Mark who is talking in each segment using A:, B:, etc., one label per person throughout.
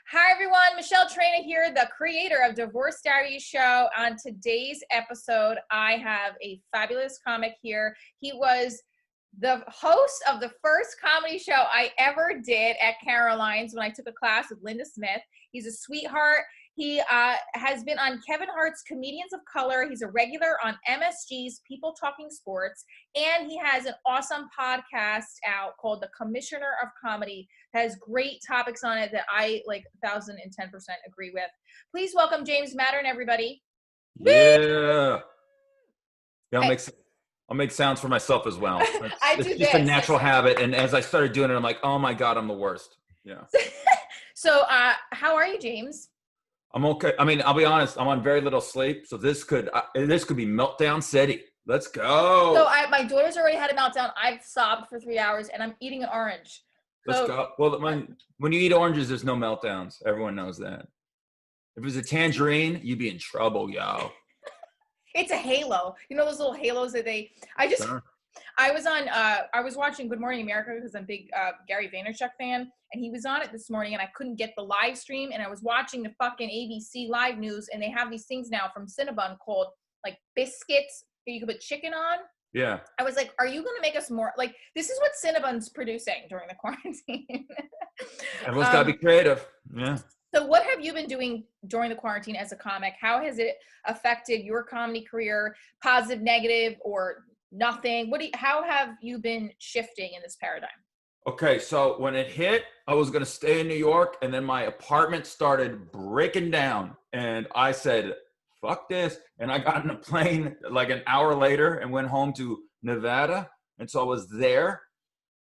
A: Hi, everyone. Michelle Traina here, the creator of Divorce Diaries Show. On today's episode, I have a fabulous comic here. He was the host of the first comedy show I ever did at Caroline's when I took a class with Linda Smith. He's a sweetheart. He has been on Kevin Hart's Comedians of Color. He's a regular on MSG's People Talking Sports. And he has an awesome podcast out called The Commissioner of Comedy. It has great topics on it that I 1010% agree with. Please welcome James Mattern, everybody.
B: Yeah. I'll make sounds for myself as well. It's just a natural habit. And as I started doing it, I'm like, oh my God, I'm the worst. Yeah.
A: So how are you, James?
B: I'm okay. I mean, I'll be honest, I'm on very little sleep. So this could be meltdown city. Let's go.
A: So my daughter's already had a meltdown. I've sobbed for 3 hours and I'm eating an orange.
B: Let's go. Well, when you eat oranges, there's no meltdowns. Everyone knows that. If it was a tangerine, you'd be in trouble, yo.
A: It's a halo. You know those little halos that
B: Sure.
A: I was watching Good Morning America because I'm a big Gary Vaynerchuk fan, and he was on it this morning, and I couldn't get the live stream, and I was watching the fucking ABC Live News, and they have these things now from Cinnabon called like biscuits that you can put chicken on.
B: Yeah.
A: I was like, are you going to make us more like this is what Cinnabon's producing during the quarantine?
B: Everyone's got to be creative. Yeah.
A: So what have you been doing during the quarantine as a comic? How has it affected your comedy career? Positive, negative, or nothing? How have you been shifting in this paradigm?
B: Okay, so when it hit, I was going to stay in New York, and then my apartment started breaking down, and I said, fuck this, and I got in a plane like an hour later and went home to Nevada, and so I was there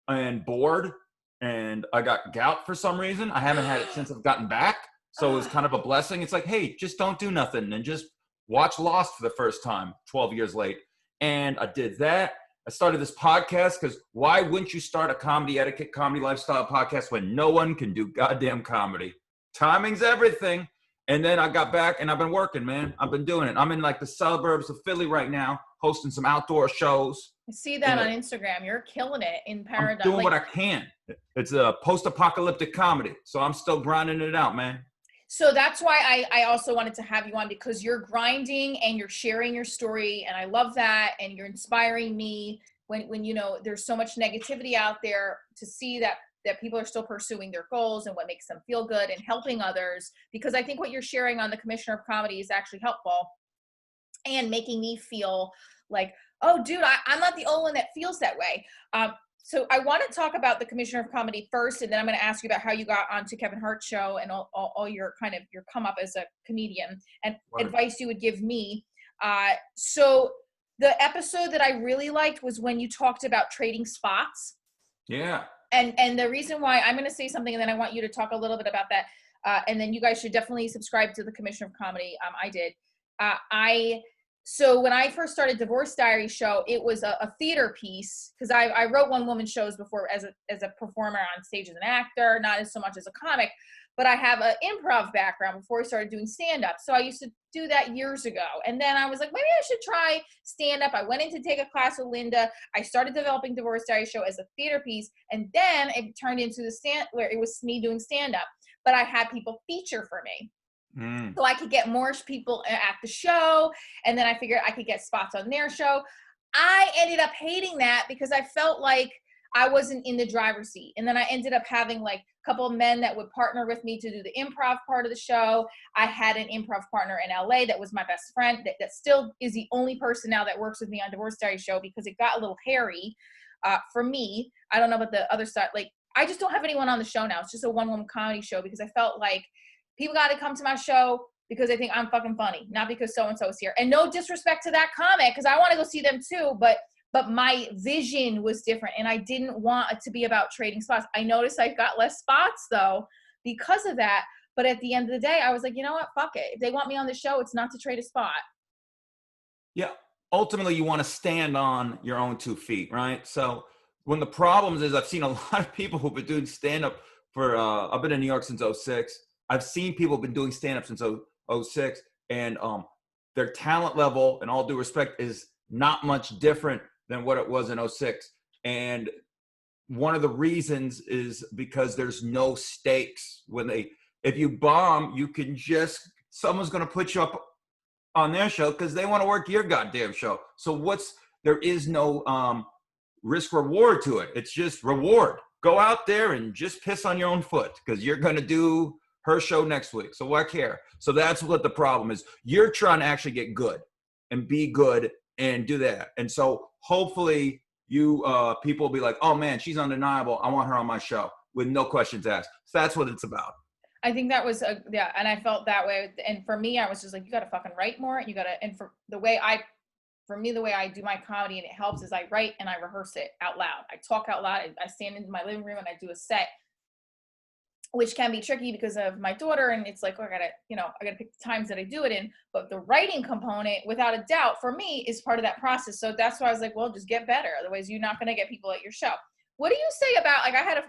B: and bored, and I got gout for some reason. I haven't had it since I've gotten back, so it was kind of a blessing. It's like, hey, just don't do nothing and just watch Lost for the first time 12 years late. And I did that. I started this podcast because why wouldn't you start a comedy etiquette, comedy lifestyle podcast when no one can do goddamn comedy? Timing's everything. And then I got back and I've been working, man. I've been doing it. I'm in like the suburbs of Philly right now, hosting some outdoor shows.
A: I see that on Instagram. You're killing it in Paradigm.
B: I'm doing what I can. It's a post-apocalyptic comedy. So I'm still grinding it out, man.
A: So that's why I also wanted to have you on, because you're grinding and you're sharing your story. And I love that. And you're inspiring me when you know, there's so much negativity out there, to see that people are still pursuing their goals and what makes them feel good and helping others. Because I think what you're sharing on the Commissioner of Comedy is actually helpful and making me feel like, oh, dude, I'm not the only one that feels that way. So I want to talk about the Commissioner of Comedy first, and then I'm going to ask you about how you got onto Kevin Hart's show and all your kind of your come up as a comedian and advice you would give me. So the episode that I really liked was when you talked about trading spots.
B: Yeah.
A: And the reason why I'm going to say something, and then I want you to talk a little bit about that. And then you guys should definitely subscribe to the Commissioner of Comedy. I did. So when I first started Divorce Diaries Show, it was a theater piece, because I wrote one-woman shows before as a performer on stage as an actor, not as so much as a comic, but I have an improv background before I started doing stand-up. So I used to do that years ago. And then I was like, maybe I should try stand-up. I went in to take a class with Linda. I started developing Divorce Diaries Show as a theater piece. And then it turned into where it was me doing stand-up. But I had people feature for me. So I could get more people at the show, and then I figured I could get spots on their show. I ended up hating that because I felt like I wasn't in the driver's seat. And then I ended up having like a couple of men that would partner with me to do the improv part of the show. I had an improv partner in LA that was my best friend, that still is the only person now that works with me on Divorce Diaries Show, because it got a little hairy for me. I don't know about the other side. Like, I just don't have anyone on the show now. It's just a one-woman comedy show, because I felt like people got to come to my show because they think I'm fucking funny, not because so-and-so is here. And no disrespect to that comic, because I want to go see them too, but my vision was different, and I didn't want it to be about trading spots. I noticed I got less spots, though, because of that. But at the end of the day, I was like, you know what? Fuck it. If they want me on the show, it's not to trade a spot.
B: Yeah. Ultimately, you want to stand on your own 2 feet, right? So one of the problems is I've seen a lot of people who've been doing stand-up for, I've been in New York since 2006. I've seen people who've been doing stand-up since 2006, and their talent level, in all due respect, is not much different than what it was in 2006. And one of the reasons is because there's no stakes when they if you bomb, you can just, someone's going to put you up on their show because they want to work your goddamn show. So there is no risk reward to it. It's just reward. Go out there and just piss on your own foot because you're going to do her show next week. So why care? So that's what the problem is. You're trying to actually get good and be good and do that. And so hopefully you people will be like, oh man, she's undeniable. I want her on my show with no questions asked. So that's what it's about.
A: I think that was yeah, and I felt that way. And for me, I was just like, you got to fucking write more. You got to, and for me, the way I do my comedy and it helps is I write and I rehearse it out loud. I talk out loud. I stand in my living room and I do a set, which can be tricky because of my daughter. And it's like, oh, I gotta pick the times that I do it in. But the writing component, without a doubt, for me is part of that process. So that's why I was like, well, just get better. Otherwise, you're not going to get people at your show. What do you say about, like, I had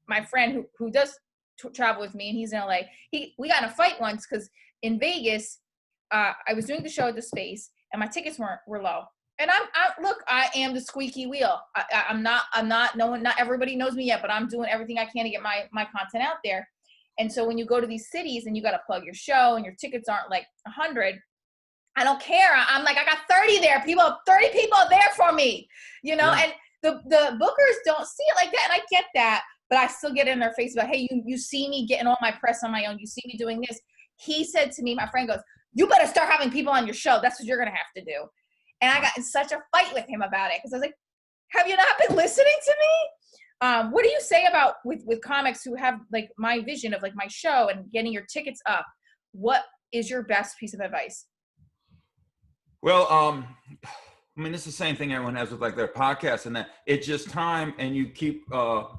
A: my friend who does travel with me, and he's in LA. We got in a fight once because in Vegas, I was doing the show at the Space, and my tickets were low. And I am the squeaky wheel. I'm not, not everybody knows me yet, but I'm doing everything I can to get my content out there. And so when you go to these cities and you got to plug your show and your tickets aren't like 100, I don't care. I'm like, I got 30 there. 30 people are there for me,
B: Yeah.
A: and the bookers don't see it like that. And I get that, but I still get in their face about, hey, you see me getting all my press on my own. You see me doing this. He said to me, my friend goes, you better start having people on your show. That's what you're going to have to do. And I got in such a fight with him about it because I was like, have you not been listening to me? What do you say about with comics who have like my vision of like my show and getting your tickets up? What is your best piece of advice?
B: Well, I mean, it's the same thing everyone has with like their podcast, and that it's just time, and you keep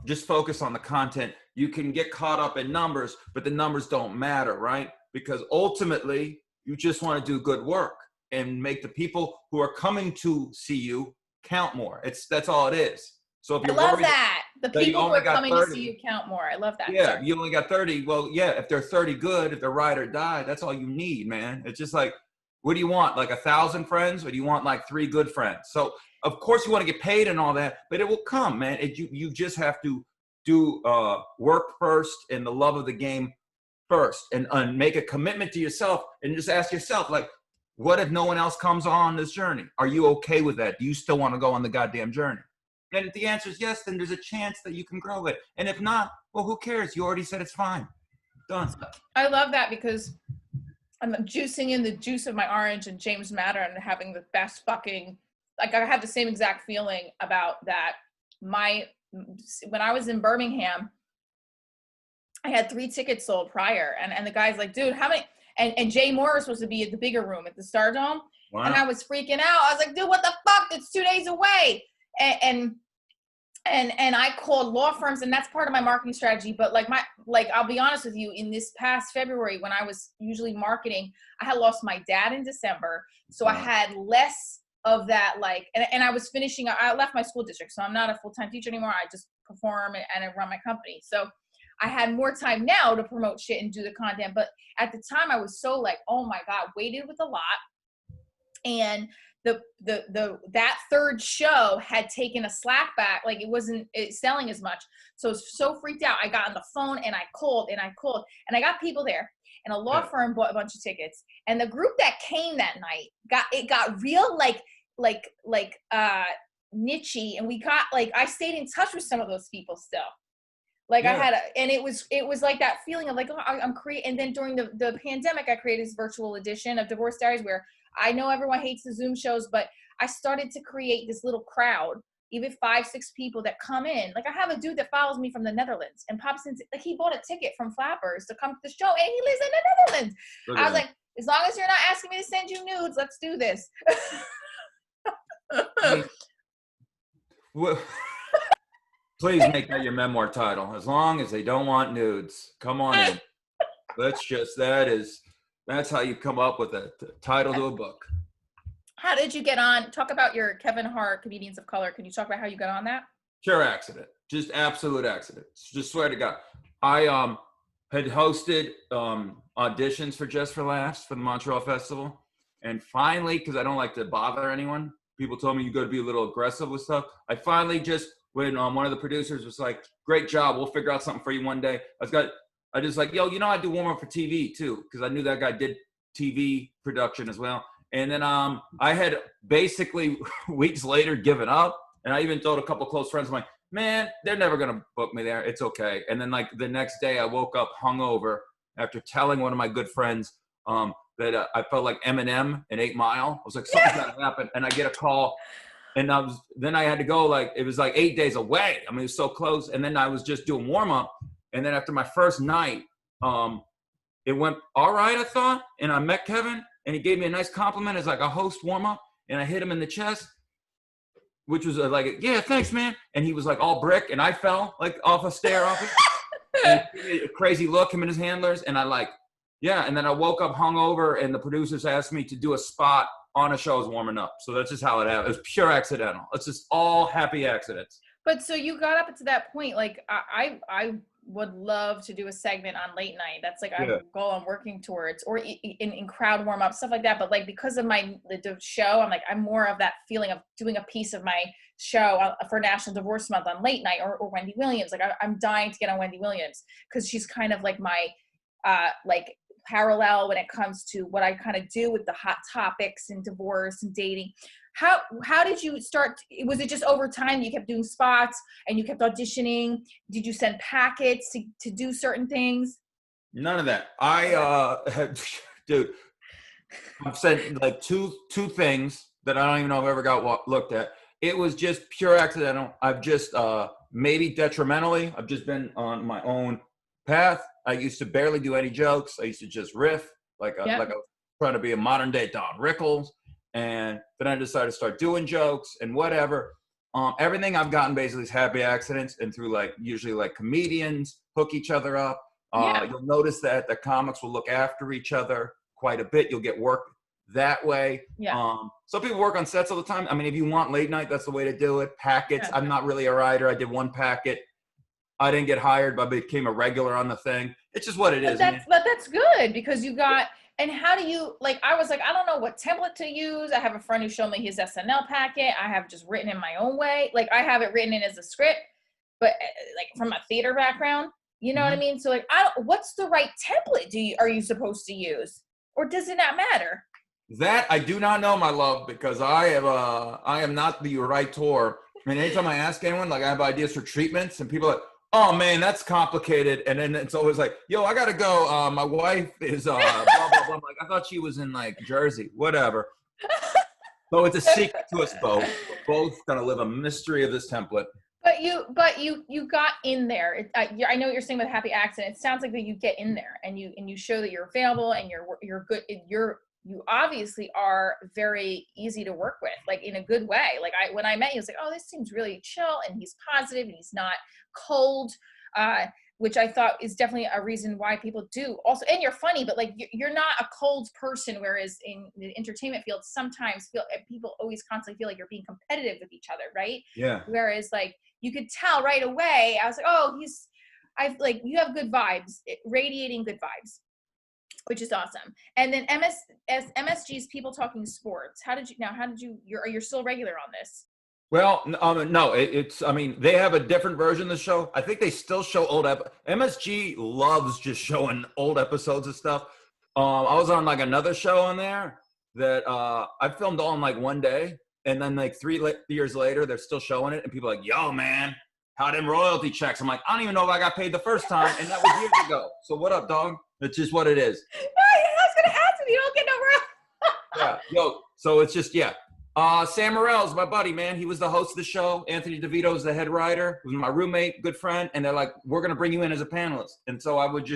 B: just focus on the content. You can get caught up in numbers, but the numbers don't matter, right? Because ultimately, you just want to do good work and make the people who are coming to see you count more. That's all it is. So if you're
A: I love that. The people who are coming
B: 30,
A: to see you count more. I love that.
B: Yeah,
A: Sorry.
B: you only got 30. Well, yeah, if they're 30 good, if they're ride or die, that's all you need, man. It's just like, what do you want? Like 1,000 friends, or do you want like 3 good friends? So of course you want to get paid and all that, but it will come, man. You just have to do work first and the love of the game first, and make a commitment to yourself, and just ask yourself, like, what if no one else comes on this journey? Are you okay with that? Do you still want to go on the goddamn journey? And if the answer is yes, then there's a chance that you can grow it. And if not, well, who cares? You already said it's fine. Done.
A: I love that because I'm juicing in the juice of my orange and James Mattern having the best fucking, like, I have the same exact feeling about that. When I was in Birmingham, I had 3 tickets sold prior, and the guy's like, dude, how many? And Jay Moore was supposed to be at the bigger room at the Stardome. Wow. And I was freaking out. I was like, dude, what the fuck? It's 2 days away. And I called law firms, and that's part of my marketing strategy. But I'll be honest with you, in this past February, when I was usually marketing, I had lost my dad in December. So wow. I had less of that, and I was finishing, I left my school district. So I'm not a full-time teacher anymore. I just perform and I run my company. So I had more time now to promote shit and do the content. But at the time I was so like, oh my God, waited with a lot. And that third show had taken a slack back. Like it wasn't selling as much. So I was so freaked out. I got on the phone and I called and I got people there, and a law firm bought a bunch of tickets. And the group that came that night got real niche-y. And we got I stayed in touch with some of those people still. I had and it was like that feeling of like, oh, I'm creating. And then during the pandemic, I created this virtual edition of Divorce Diaries where I know everyone hates the Zoom shows, but I started to create this little crowd, even 5-6 people that come in. Like I have a dude that follows me from the Netherlands and pops in, like he bought a ticket from Flappers to come to the show, and he lives in the Netherlands. I was like, as long as you're not asking me to send you nudes, let's do this.
B: Well, please make that your memoir title. As long as they don't want nudes, come on in. That's how you come up with a title to a book.
A: How did you get on? Talk about your Kevin Hart Comedians of Color. Can you talk about how you got on that?
B: Pure accident. Just absolute accident. Just swear to God. I had hosted auditions for Just for Laughs for the Montreal Festival. And finally, because I don't like to bother anyone, people told me you got to be a little aggressive with stuff. I finally just, when one of the producers was like, great job, we'll figure out something for you one day. I just like, yo, I do warm up for TV too, because I knew that guy did TV production as well. And then I had basically weeks later given up, and I even told a couple close friends, I'm like, man, they're never gonna book me there. It's okay. And then like the next day, I woke up hungover after telling one of my good friends that I felt like Eminem in 8 Mile. I was like, something's gonna happen, and I get a call. And then I had to go, like, it was like 8 days away. I mean, it was so close. And then I was just doing warm up. And then after my first night, it went all right, I thought. And I met Kevin, and he gave me a nice compliment as like a host warm up. And I hit him in the chest, which was like, yeah, thanks, man. And he was like all brick, and I fell like off a stair off it. And he gave me a crazy look, him and his handlers. And I like, yeah. And then I woke up hungover, and the producers asked me to do a spot on a show I was warming up. So that's just how it happened. It was pure accidental. It's just all happy accidents.
A: But so you got up to that point, like I would love to do a segment on late night. That's like a goal I'm working towards, or in crowd warm up, stuff like that. But like, because of the show, I'm more of that feeling of doing a piece of my show for National Divorce Month on late night, or Wendy Williams. Like I'm dying to get on Wendy Williams, because she's kind of like my like parallel when it comes to what I kind of do with the hot topics and divorce and dating. How did you start? Was it just over time you kept doing spots and you kept auditioning? Did you send packets to do certain things?
B: None of that. I dude, I've sent like two things that I don't even know if I ever got looked at. It was just pure accidental. I've just maybe detrimentally, I've just been on my own path. I used to barely do any jokes. I used to just riff like I was trying to be a modern day Don Rickles. And then I decided to start doing jokes and whatever. Everything I've gotten basically is happy accidents, and through like usually like comedians hook each other up. You'll notice that the comics will look after each other quite a bit. You'll get work that way. Some people work on sets all the time. I mean, if you want late night, that's the way to do it. Packets. I'm not really a writer. I did one packet. I didn't get hired, but I became a regular on the thing. It's just what it is.
A: But that's good, because you got. And how do you, like, I was like, I don't know what template to use. I have a friend who showed me his SNL packet. I have just written in my own way. Like, I have it written in as a script, but like from a theater background, you know what I mean? So like, what's the right template are you supposed to use? Or does it not matter?
B: That I do not know, my love, because I am not the writer. I mean, anytime I ask anyone, like I have ideas for treatments, and people are like, oh man, that's complicated. And then it's always like, yo, I gotta go. My wife is blah, blah, blah. I'm like, I thought she was in like Jersey, whatever. So it's a secret to us both. We're both gonna live a mystery of this template.
A: But you got in there. I know what you're saying with happy accident. It sounds like that you get in there and you show that you're available and you're good. You obviously are very easy to work with, like in a good way. Like when I met you, I was like, oh, this seems really chill, and he's positive and he's not cold, which I thought is definitely a reason why people do also. And you're funny, but like you're not a cold person. Whereas in the entertainment field, sometimes people always constantly feel like you're being competitive with each other, right?
B: Yeah.
A: Whereas like you could tell right away. I was like, oh, you have good vibes, radiating good vibes, which is awesome. And then MSG's People Talking Sports. You're still regular on this?
B: Well, no, I mean, they have a different version of the show. I think they still show old MSG loves just showing old episodes of stuff. I was on like another show on there that I filmed all in like one day. And then like 3 years later, they're still showing it. And people are like, yo, man, how them royalty checks? I'm like, I don't even know if I got paid the first time. And that was years ago. So what up, dog? It's just what it is.
A: I was going to ask if you don't get no royalty.
B: Yeah, yo, so it's just, yeah. Sam Morrell's my buddy, man. He was the host of the show. Anthony DeVito is the head writer. He was my roommate, good friend. And they're like, we're going to bring you in as a panelist. And so I would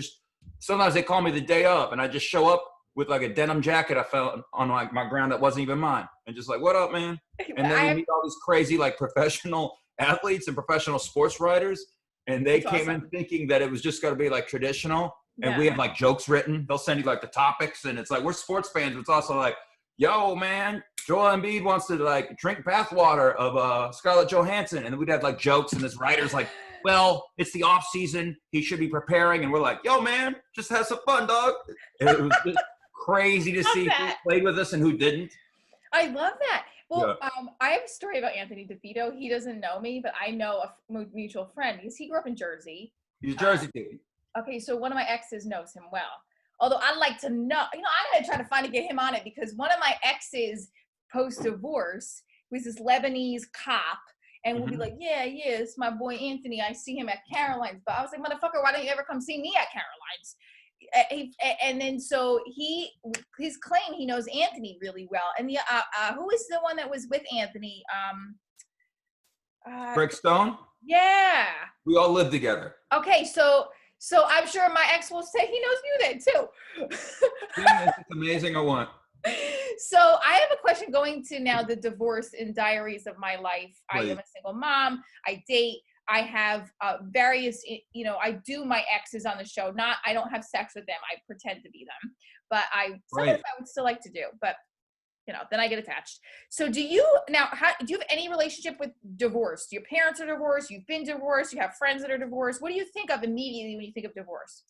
B: sometimes they call me the day of, and I just show up with like a denim jacket I found on my ground that wasn't even mine. And just like, what up, man? And then you meet all these crazy like professional athletes and professional sports writers. And they came in thinking that it was just going to be like traditional. And we have like jokes written. They'll send you like the topics. And it's like, we're sports fans. But it's also like, yo, man, Joel Embiid wants to like drink bathwater of Scarlett Johansson. And then we'd have like jokes. And this writer's like, well, it's the off season. He should be preparing. And we're like, yo, man, just have some fun, dog. And it was just crazy to see who played with us and who didn't.
A: I love that. Well, I have a story about Anthony DeVito. He doesn't know me, but I know a mutual friend because he grew up in Jersey.
B: He's a Jersey dude.
A: Okay, so one of my exes knows him well. Although I'd like to know, I'm gonna try to find to get him on it because one of my exes post-divorce was this Lebanese cop, and we'll be like, yeah, it's my boy Anthony. I see him at Caroline's, but I was like, motherfucker, why don't you ever come see me at Caroline's? And then so his claim he knows Anthony really well, and the who is the one that was with Anthony?
B: Greg Stone.
A: Yeah.
B: We all lived together.
A: Okay, so I'm sure my ex will say he knows you then too.
B: Yeah, it's amazing or what?
A: So I have a question going to now the divorce and diaries of my life. Please. I am a single mom. I date. I have various, I do my exes on the show. I don't have sex with them. I pretend to be them, but sometimes I would still like to do, but then I get attached. So do you have any relationship with divorce? Your parents are divorced. You've been divorced. You have friends that are divorced. What do you think of immediately when you think of divorce?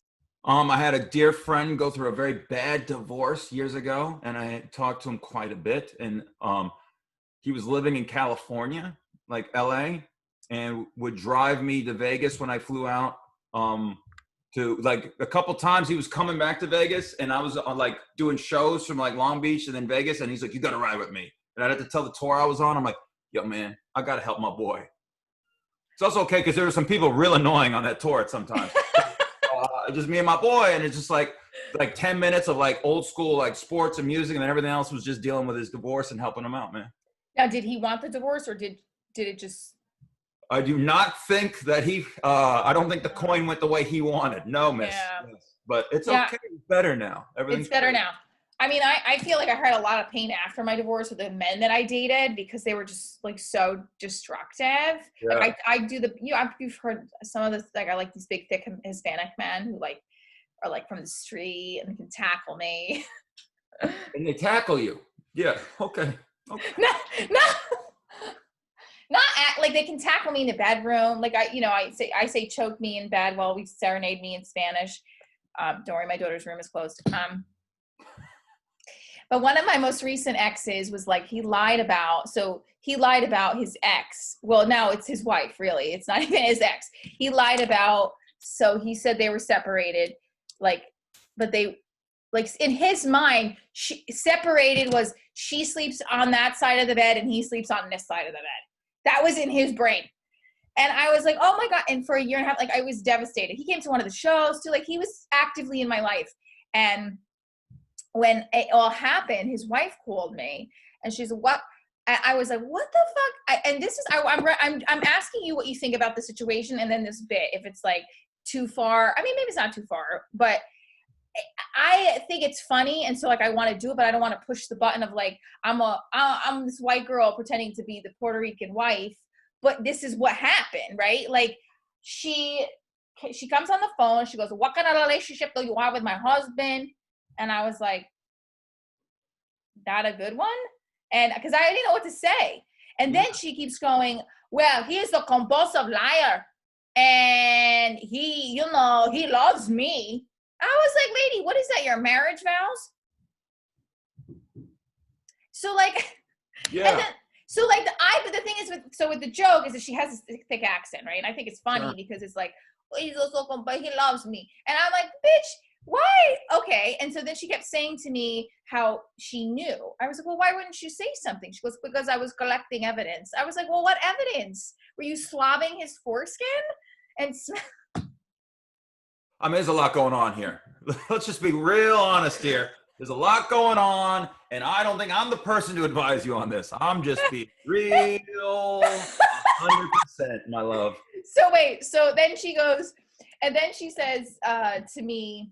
B: I had a dear friend go through a very bad divorce years ago, and I talked to him quite a bit. And he was living in California, like LA, and would drive me to Vegas when I flew out. To like a couple times he was coming back to Vegas, and I was like doing shows from like Long Beach and then Vegas, and he's like, you got to ride with me. And I'd have to tell the tour I was on. I'm like, yo, man, I got to help my boy. It's also okay because there were some people real annoying on that tour at sometimes. Just me and my boy, and it's just like 10 minutes of like old school like sports and music, and then everything else was just dealing with his divorce and helping him out, man.
A: Now, did he want the divorce, or did it just? I
B: do not think that I don't think the coin went the way he wanted. No, miss.
A: Yeah.
B: Yes. But it's okay. It's better now. Everything's
A: better now. I mean, I feel like I had a lot of pain after my divorce with the men that I dated because they were just like so destructive. Yeah. Like I do you've heard some of this, like I like these big, thick Hispanic men who like are like from the street and can tackle me.
B: And they tackle you. Yeah. Okay.
A: No. Not like they can tackle me in the bedroom. Like I say choke me in bed while we serenade me in Spanish. Don't worry, my daughter's room is closed. But one of my most recent exes was like, he lied about his ex. Well, now it's his wife, really. It's not even his ex. He lied about, so he said they were separated, but they, like in his mind, separated was she sleeps on that side of the bed and he sleeps on this side of the bed. That was in his brain. And I was like, oh my God. And for a year and a half, like I was devastated. He came to one of the shows too. Like he was actively in my life. And when it all happened, his wife called me and she's like, what? I was like, what the fuck? I'm asking you what you think about the situation. And then this bit, if it's like too far, I mean, maybe it's not too far, but I think it's funny. And so like, I want to do it, but I don't want to push the button of like, I'm this white girl pretending to be the Puerto Rican wife, but this is what happened, right? Like she comes on the phone. She goes, what kind of relationship do you have with my husband? And I was like, that a good one? And because I didn't know what to say. And then she keeps going, well, he is a compulsive liar. And he loves me. I was like, lady, what is that, your marriage vows? So like,
B: yeah.
A: And then, but the thing is with the joke is that she has this thick accent, right? And I think it's funny because it's like, well, he's also, but he loves me. And I'm like, bitch, why? Okay. And so then she kept saying to me how she knew. I was like, well, why wouldn't you say something? She goes, because I was collecting evidence. I was like, well, what evidence? Were you swabbing his foreskin? And
B: I mean, there's a lot going on here. Let's just be real honest here. There's a lot going on, and I don't think I'm the person to advise you on this. I'm just being real 100%, my love.
A: So wait, so then she goes, and then she says to me,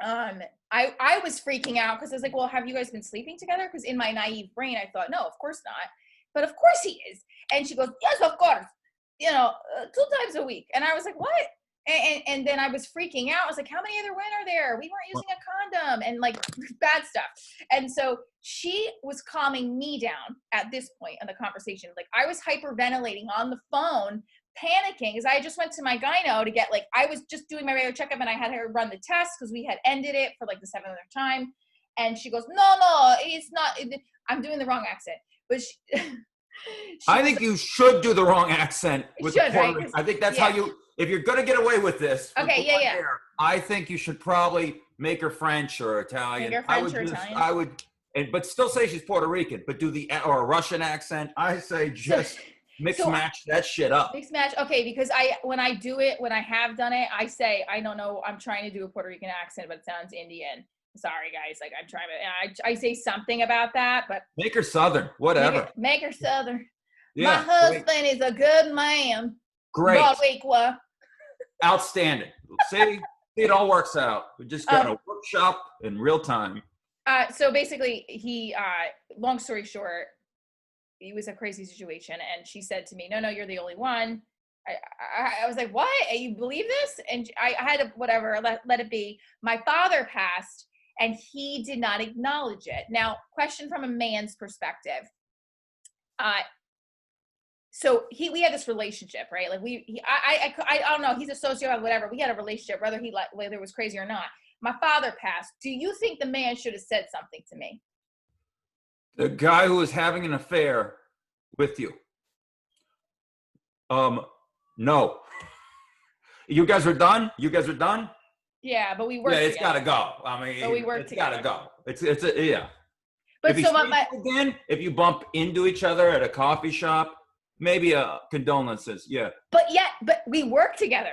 A: I was freaking out because I was like, well, have you guys been sleeping together? Because in my naive brain, I thought, no, of course not. But of course he is. And she goes, yes, of course. 2 times a week. And I was like, what? And then I was freaking out. I was like, how many other women are there? We weren't using a condom and like bad stuff. And so she was calming me down at this point in the conversation. Like I was hyperventilating on the phone, panicking because I just went to my gyno to get I was just doing my regular checkup and I had her run the test because we had ended it for like the 7th time. And she goes, no, it's not. I'm doing the wrong accent. But
B: I think you should do the wrong accent with the
A: should,
B: Puerto
A: right?
B: Rican. I think that's how you, if you're going to get away with this, with
A: Okay,
B: the
A: yeah,
B: one
A: yeah.
B: hair, I think you should probably make her French or Italian.
A: Make her French or Italian.
B: I would, but still say she's Puerto Rican, but do the, or a Russian accent. I say just mix match that shit up.
A: Mix match. Okay, because when I do it, when I have done it, I say, I don't know, I'm trying to do a Puerto Rican accent, but it sounds Indian. Sorry, guys. Like, I'm trying to, I say something about that, but.
B: Make her Southern, whatever.
A: Make her Southern.
B: Yeah,
A: my husband is a good man.
B: Great.
A: Boricua.
B: Outstanding. See, it all works out. We just got a workshop in real time.
A: So basically, long story short, it was a crazy situation. And she said to me, no, you're the only one. I was like, what? You believe this? And I had to, whatever, let it be. My father passed and he did not acknowledge it. Now, question from a man's perspective. So we had this relationship, right? Like I don't know. He's a sociopath, whatever. We had a relationship, whether it was crazy or not. My father passed. Do you think the man should have said something to me?
B: The guy who was having an affair with you. No. You guys are done?
A: Yeah, but we worked.
B: Yeah, it's got to go. I mean,
A: but we worked together.
B: It's got to go. Yeah.
A: But
B: if you bump into each other at a coffee shop, maybe condolences. Yeah.
A: But we work together.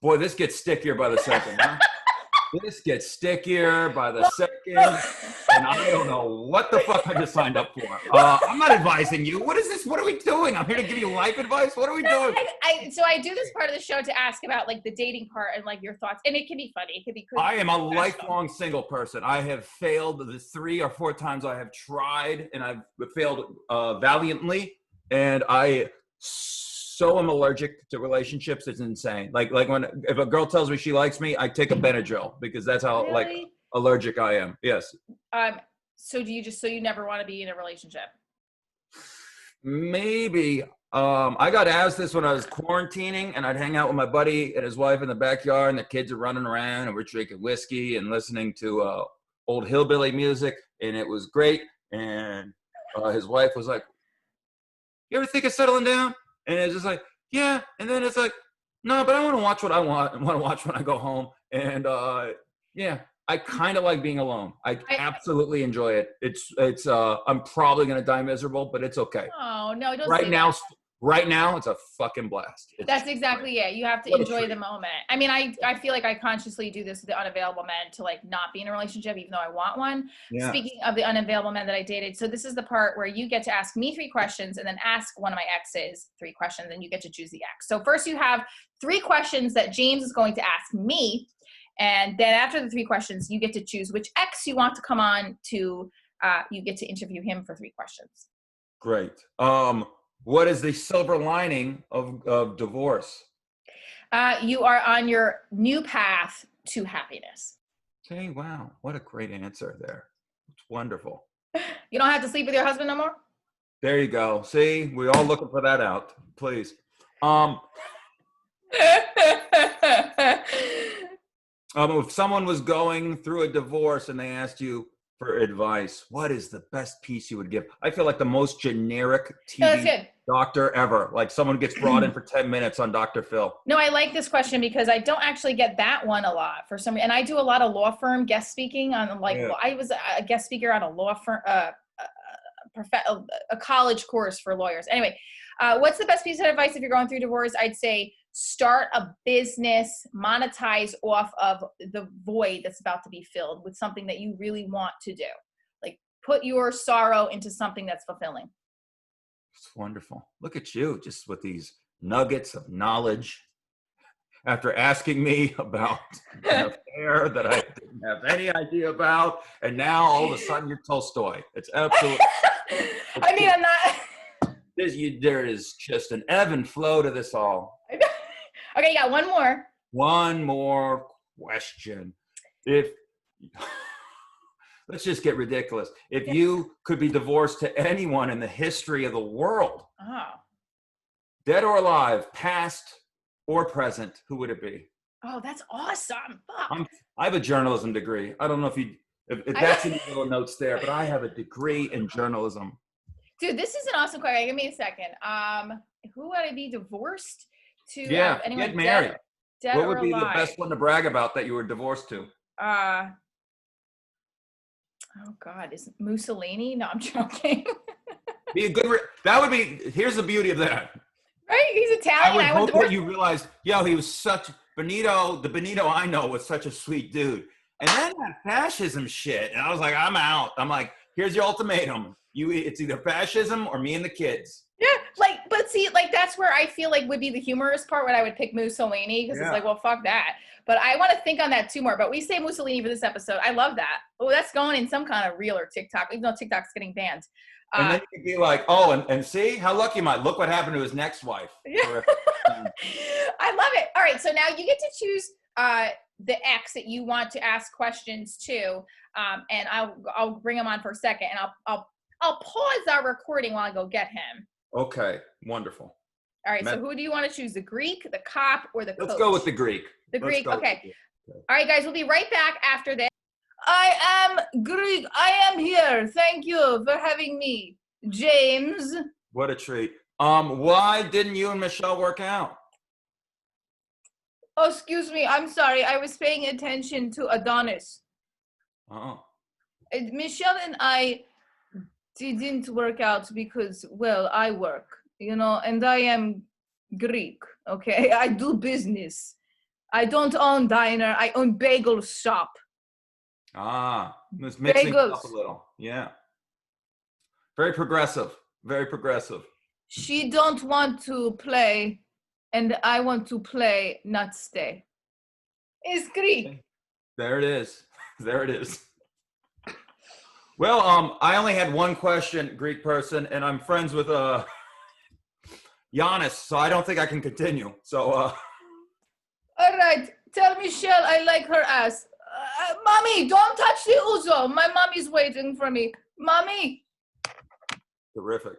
B: Boy, this gets stickier by the second, huh? This gets stickier by the second, and I don't know what the fuck I just signed up for. I'm not advising you. What is this? What are we doing? I'm here to give you life advice. What are we doing?
A: So I do this part of the show to ask about like the dating part and like your thoughts, and it can be funny. It can be.
B: I am a lifelong single person. I have failed the 3 or 4 times I have tried, and I've failed valiantly, and I so am allergic to relationships. It's insane. Like if a girl tells me she likes me, I take a Benadryl because that's how
A: really?
B: like allergic I am. Yes.
A: So you never want to be in a relationship?
B: Maybe. I got asked this when I was quarantining, and I'd hang out with my buddy and his wife in the backyard, and the kids are running around, and we're drinking whiskey and listening to old hillbilly music, and it was great. And his wife was like, "You ever think of settling down?" And it's just like, yeah. And then it's like, no, but I want to watch what I want to watch when I go home. And yeah, I kind of like being alone. I absolutely enjoy it. It's I'm probably going to die miserable, but it's okay.
A: Oh, no, don't
B: right
A: say
B: now.
A: that.
B: Right now, it's a fucking blast.
A: That's exactly it. You have to enjoy the moment. I mean, I feel like I consciously do this with the unavailable men to like not be in a relationship, even though I want one. Yeah. Speaking of the unavailable men that I dated, so this is the part where you get to ask me 3 questions and then ask one of my exes 3 questions, and you get to choose the ex. So first you have 3 questions that James is going to ask me. And then after the 3 questions, you get to choose which ex you want to come on to. You get to interview him for 3 questions.
B: Great. What is the silver lining of divorce?
A: You are on your new path to happiness.
B: Okay, wow. What a great answer there. It's wonderful.
A: You don't have to sleep with your husband no more?
B: There you go. See, we're all looking for that out. Please. If someone was going through a divorce and they asked you for advice, what is the best piece you would give? I feel like the most generic TV doctor ever. Like someone gets brought in for 10 minutes on Dr. Phil.
A: No, I like this question because I don't actually get that one a lot for some reason. And I do a lot of law firm guest speaking on I was a guest speaker on a law firm, a college course for lawyers. Anyway, what's the best piece of advice if you're going through divorce? I'd say start a business, monetize off of the void that's about to be filled with something that you really want to do. Like put your sorrow into something that's fulfilling.
B: It's wonderful. Look at you, just with these nuggets of knowledge after asking me about an affair that I didn't have any idea about. And now all of a sudden you're Tolstoy. It's absolutely.
A: I mean, I'm not.
B: There is just an ebb and flow to this all.
A: Okay, yeah, one more.
B: One more question. Let's just get ridiculous. If you could be divorced to anyone in the history of the world, dead or alive, past or present, who would it be?
A: Oh, that's awesome. Fuck.
B: I have a journalism degree. I don't know if that's in the little notes there, but I have a degree in journalism.
A: Dude, this is an awesome question. Give me a second. Who would I be divorced to?
B: Yeah,
A: Anyone
B: get married.
A: dead
B: What
A: or
B: would be the
A: alive?
B: best one to brag about that you were divorced to?
A: Oh God, is it Mussolini? No, I'm joking.
B: Be a good. That would be. Here's the beauty of that.
A: Right? He's Italian.
B: I would hope
A: divorce.
B: that you realized, yo, he was such Benito. The Benito I know was such a sweet dude. And then that fascism shit, and I was like, I'm out. I'm like, here's your ultimatum. It's either fascism or me and the kids.
A: Yeah, like, but see, like, that's where I feel like would be the humorous part when I would pick Mussolini, because it's like, well, fuck that. But I want to think on that too more. But we say Mussolini for this episode. I love that. Oh, that's going in some kind of reel or TikTok, even though TikTok's getting banned.
B: And then you could be like, oh, and see how lucky am I? Look what happened to his next wife.
A: Yeah. I love it. All right, so now you get to choose the ex that you want to ask questions to, and I'll bring him on for a second, and I'll pause our recording while I go get him.
B: Okay, wonderful.
A: All right, so who do you want to choose, the Greek, the cop, or the coach?
B: Let's go with the Greek.
A: The Greek, okay. All right, guys, we'll be right back after this. I am Greek. I am here. Thank you for having me, James.
B: What a treat. Why didn't you and Michelle work out?
A: Oh, excuse me. I'm sorry. I was paying attention to Adonis.
B: Oh.
A: Michelle and I didn't work out because, well, I work, and I am Greek, okay? I do business. I don't own diner. I own bagel shop.
B: Ah, let's mix it up a little. Yeah. Very progressive. Very progressive.
A: She don't want to play, and I want to play, not stay. It's Greek.
B: There it is. There it is. Well, I only had one question, Greek person, and I'm friends with Giannis, so I don't think I can continue. So,
A: all right, tell Michelle I like her ass. Mommy, don't touch the ouzo. My mommy's waiting for me. Mommy.
B: Terrific.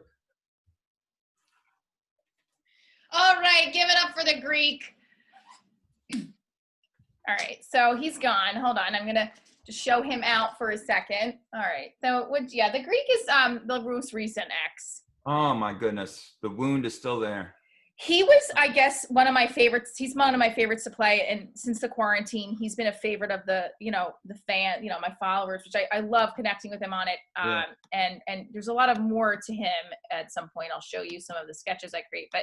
A: All right, give it up for the Greek. All right, so he's gone. Hold on, I'm gonna just show him out for a second. All right, so the Greek is the most recent ex.
B: Oh my goodness, the wound is still there.
A: He was, I guess, one of my favorites. He's one of my favorites to play, and since the quarantine, he's been a favorite of the fan, my followers, which I love connecting with him on it. And there's a lot of more to him at some point. I'll show you some of the sketches I create, but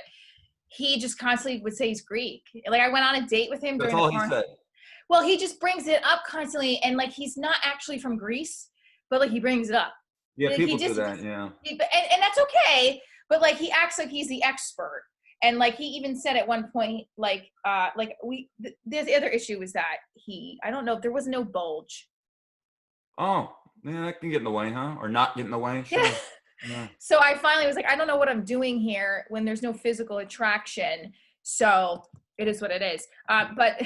A: he just constantly would say he's Greek. Like, I went on a date with him during the quarantine. That's all he said. Well, he just brings it up constantly, and like, he's not actually from Greece, but like, he brings it up.
B: Yeah,
A: like,
B: people do that. Yeah,
A: and that's okay. But like, he acts like he's the expert. And like, he even said at one point, the other issue was that I don't know if there was no bulge.
B: Oh, yeah, that can get in the way, huh? Or not get in the way. Sure.
A: Yeah. So I finally was like, I don't know what I'm doing here when there's no physical attraction. So it is what it is. But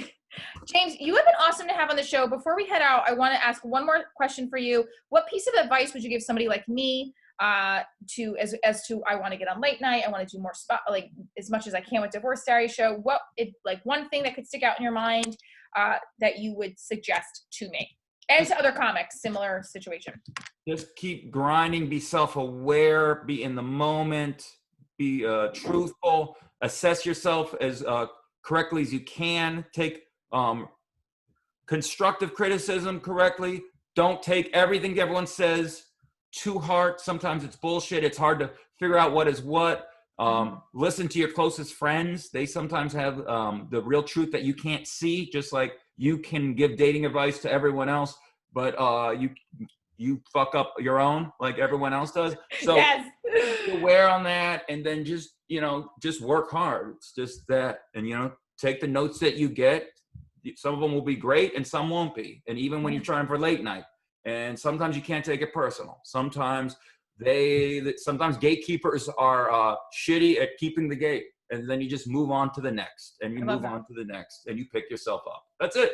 A: James, you have been awesome to have on the show. Before we head out, I want to ask one more question for you. What piece of advice would you give somebody like me as to I want to get on late night, I want to do more as much as I can with Divorce Diary show? One thing that could stick out in your mind that you would suggest to me and to other comics, similar situation?
B: Just keep grinding, be self-aware, be in the moment, be truthful, assess yourself as correctly as you can, take constructive criticism correctly. Don't take everything everyone says to heart. Sometimes it's bullshit. It's hard to figure out what is what. Listen to your closest friends. They sometimes have the real truth that you can't see, just like you can give dating advice to everyone else, but you fuck up your own like everyone else does. So
A: yes.
B: Be aware on that, and then just work hard. It's just that. And take the notes that you get. Some of them will be great and some won't be. And even when you're trying for late night, and sometimes you can't take it personal. Sometimes gatekeepers are shitty at keeping the gate, and then you just move on to the next, and you move on to the next, and you pick yourself up. That's it.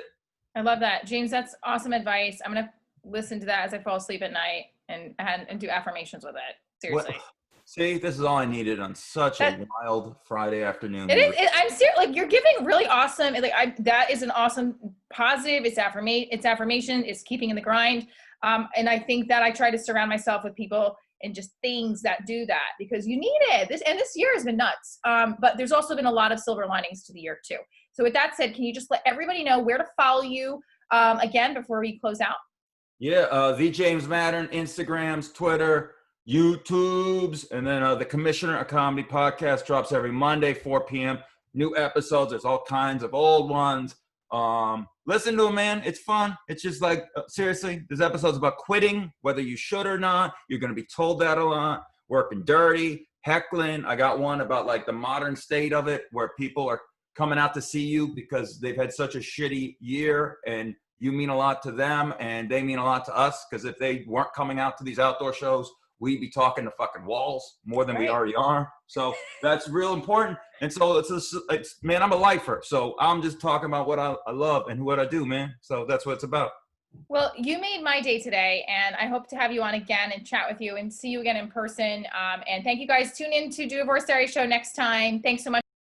A: I love that, James. That's awesome advice. I'm gonna listen to that as I fall asleep at night and do affirmations with it. Seriously.
B: Well, see, this is all I needed on such a wild Friday afternoon.
A: It is. I'm serious. Like, you're giving really awesome. That is an awesome positive. It's affirmation. It's keeping in the grind. And I think that I try to surround myself with people and just things that do that, because you need it. This year has been nuts. But there's also been a lot of silver linings to the year too. So with that said, can you just let everybody know where to follow you again before we close out?
B: Yeah, the James Mattern, Instagrams, Twitter, YouTubes, and then the Commissioner, a comedy podcast, drops every Monday, 4 p.m. New episodes. There's all kinds of old ones. Listen to them, man. It's fun. It's just like, seriously, there's episodes about quitting, whether you should or not. You're going to be told that a lot. Working dirty, heckling. I got one about like the modern state of it, where people are coming out to see you because they've had such a shitty year, and you mean a lot to them and they mean a lot to us, because if they weren't coming out to these outdoor shows, we'd be talking to fucking walls more than we already are. So that's real important. And so it's man, I'm a lifer. So I'm just talking about what I love and what I do, man. So that's what it's about.
A: Well, you made my day today, and I hope to have you on again and chat with you and see you again in person. And thank you guys. Tune in to Divorce Diary Show next time. Thanks so much.